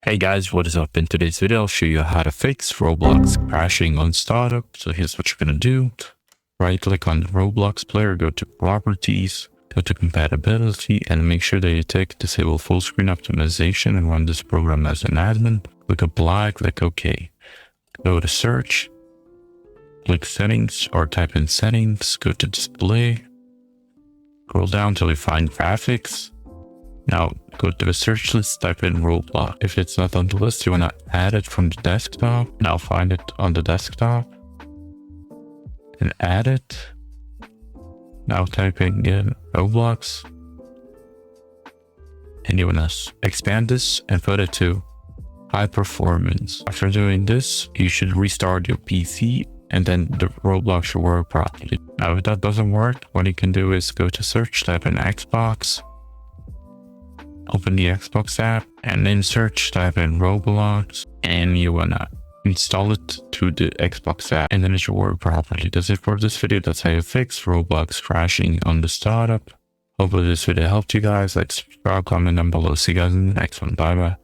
Hey guys, what is up? In today's video, I'll show you how to fix Roblox crashing on startup. So here's what you're gonna do. Right click on the Roblox player, go to properties, go to compatibility, and make sure that you tick disable full screen optimization and run this program as an admin. Click apply, click OK. Go to search, click settings or type in settings, go to display, scroll down till you find graphics. Now go to the search list, type in Roblox. If it's not on the list, you want to add it from the desktop. Now find it on the desktop and add it. Now type in Roblox. And you want to expand this and put it to high performance. After doing this, you should restart your PC and then the Roblox should work properly. Now if that doesn't work, what you can do is go to search, type in Xbox. Open the Xbox app and then search, type in Roblox, and you wanna install it to the Xbox app and then it should work properly. That's it for this video. That's how you fix Roblox crashing on the startup. Hopefully this video helped you guys. Like, subscribe, comment down below. See you guys in the next one. Bye bye.